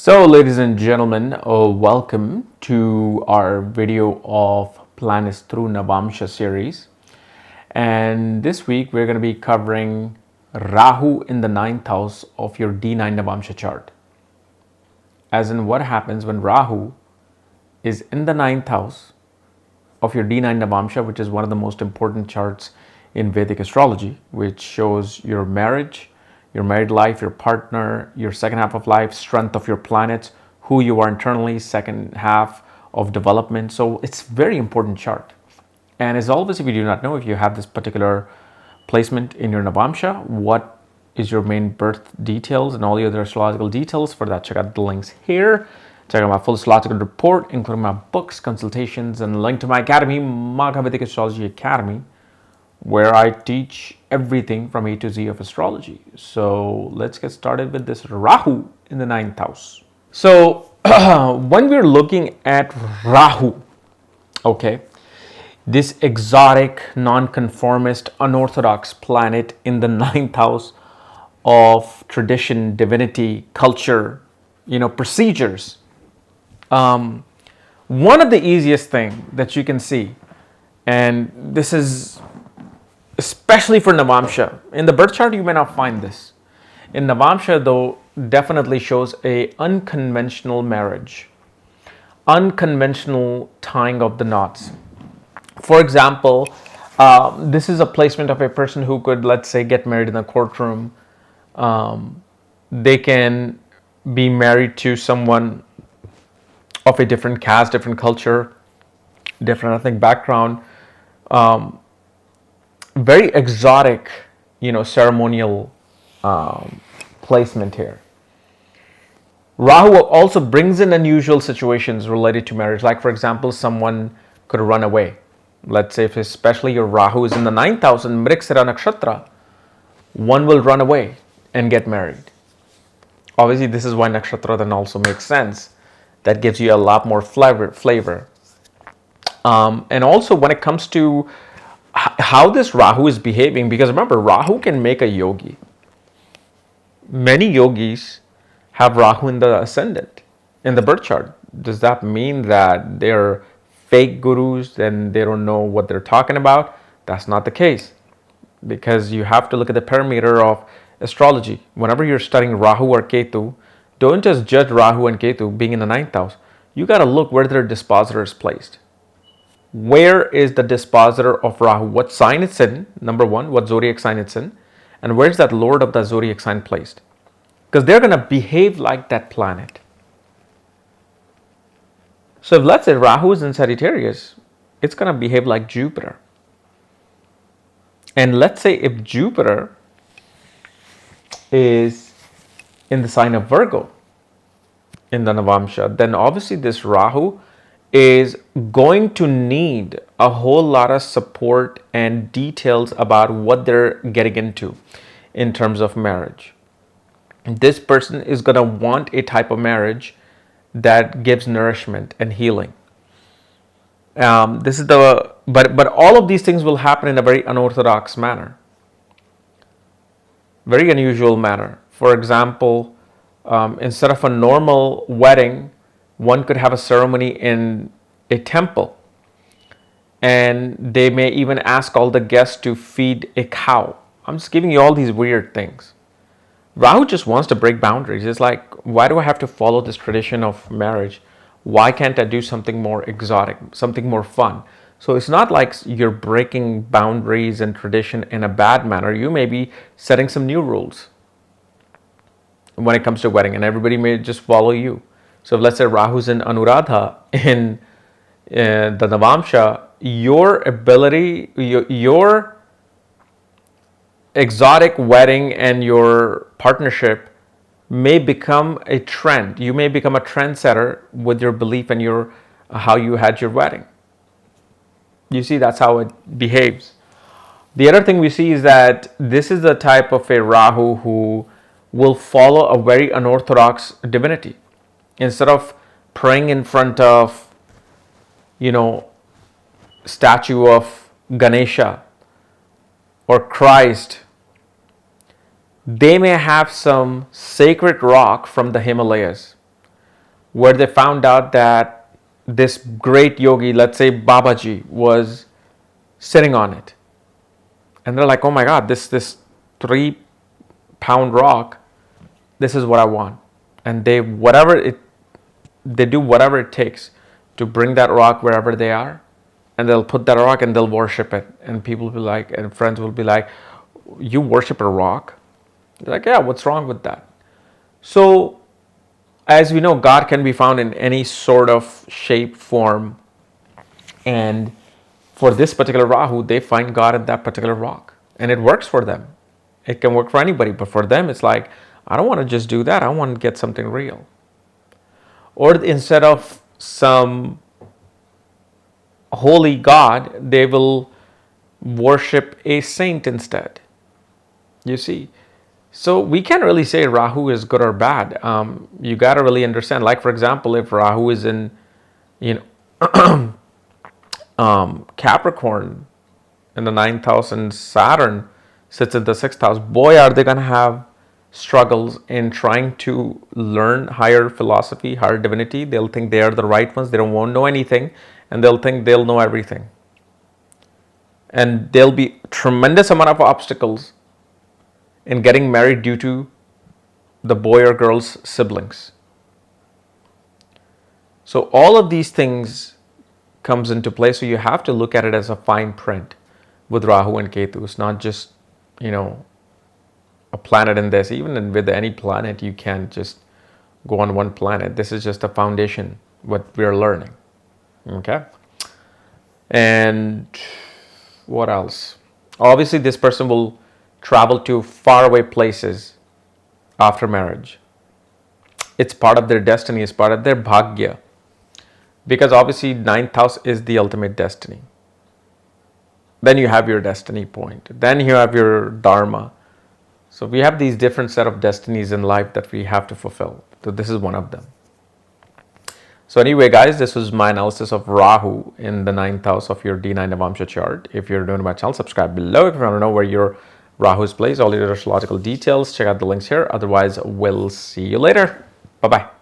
So, ladies and gentlemen, welcome to our video of Planets Through Navamsa series. And this week we're going to be covering Rahu in the 9th house of your D9 Navamsa chart. As in, what happens when Rahu is in the 9th house of your D9 Navamsa, which is one of the most important charts in Vedic astrology, which shows your marriage, your married life, your partner, your second half of life, strength of your planets, who you are internally, second half of development. So it's a very important chart. And as always, if you do not know, if you have this particular placement in your Navamsa, what is your main birth details and all the other astrological details, for that check out the links here. Check out my full astrological report, including my books, consultations, and link to my academy, Vedic Astrology Academy, where I teach everything from A to Z of astrology. So let's get started with this Rahu in the 9th house. So when we're looking at Rahu, okay, this exotic, non-conformist, unorthodox planet in the 9th house of tradition, divinity, culture, procedures. One of the easiest thing that you can see, and this is especially for Navamsa. In the birth chart, you may not find this. In Navamsa, though, definitely shows a unconventional marriage, unconventional tying of the knots. For example, this is a placement of a person who could, let's say, get married in a courtroom. They can be married to someone of a different caste, different culture, different ethnic background. Very exotic, ceremonial placement here. Rahu also brings in unusual situations related to marriage. Like, for example, someone could run away. Let's say, if especially your Rahu is in the 9th house in Mriksara Nakshatra, one will run away and get married. Obviously, this is why Nakshatra then also makes sense. That gives you a lot more flavor. And also, when it comes to how this Rahu is behaving, because remember, Rahu can make a yogi. Many yogis have Rahu in the ascendant, in the birth chart. Does that mean that they're fake gurus and they don't know what they're talking about? That's not the case, because you have to look at the parameter of astrology. Whenever you're studying Rahu or Ketu, don't just judge Rahu and Ketu being in the 9th house. You got to look where their dispositor is placed. Where is the dispositor of Rahu? What sign it's in, number one, what zodiac sign it's in, and where's that lord of the zodiac sign placed? Because they're going to behave like that planet. So if, let's say, Rahu is in Sagittarius, it's going to behave like Jupiter. And let's say if Jupiter is in the sign of Virgo in the Navamsa, then obviously this Rahu is going to need a whole lot of support and details about what they're getting into in terms of marriage. This person is going to want a type of marriage that gives nourishment and healing. But all of these things will happen in a very unorthodox manner, very unusual manner. For example, instead of a normal wedding, one could have a ceremony in a temple, and they may even ask all the guests to feed a cow. I'm just giving you all these weird things. Rahu just wants to break boundaries. It's like, why do I have to follow this tradition of marriage? Why can't I do something more exotic, something more fun? So it's not like you're breaking boundaries and tradition in a bad manner. You may be setting some new rules when it comes to wedding, and everybody may just follow you. So if, let's say, Rahu's in Anuradha in the Navamsa, your ability, your exotic wedding and your partnership may become a trend. You may become a trendsetter with your belief and your how you had your wedding. You see, that's how it behaves. The other thing we see is that this is the type of a Rahu who will follow a very unorthodox divinity. Instead of praying in front of, statue of Ganesha or Christ, they may have some sacred rock from the Himalayas where they found out that this great yogi, let's say Babaji, was sitting on it. And they're like, oh my God, this 3-pound rock, this is what I want. And they do whatever it takes to bring that rock wherever they are. And they'll put that rock and they'll worship it. And people will be like, and friends will be like, you worship a rock? They're like, yeah, what's wrong with that? So, as we know, God can be found in any sort of shape, form. And for this particular Rahu, they find God in that particular rock. And it works for them. It can work for anybody. But for them, it's like, I don't want to just do that. I want to get something real. Or instead of some holy God, they will worship a saint instead. You see? So we can't really say Rahu is good or bad. You got to really understand. Like, for example, if Rahu is in, Capricorn in the 9th house and Saturn sits in the 6th house, boy, are they going to have struggles in trying to learn higher philosophy, higher divinity. They'll think they are the right ones. They won't know anything, and they'll think they'll know everything. And there'll be tremendous amount of obstacles in getting married due to the boy or girl's siblings. So all of these things comes into play. So you have to look at it as a fine print with Rahu and Ketu. It's not just, a planet in this. Even with any planet, you can't just go on one planet. This is just a foundation, what we're learning. Okay? And what else? Obviously, this person will travel to faraway places after marriage. It's part of their destiny, it's part of their bhagya. Because obviously 9th house is the ultimate destiny. Then you have your destiny point. Then you have your dharma. So we have these different set of destinies in life that we have to fulfill. So this is one of them. So anyway, guys, this was my analysis of Rahu in the 9th house of your D9 Navamsa chart. If you're new to my channel, subscribe below. If you want to know where your Rahu is placed, all your astrological details, check out the links here. Otherwise, we'll see you later. Bye-bye.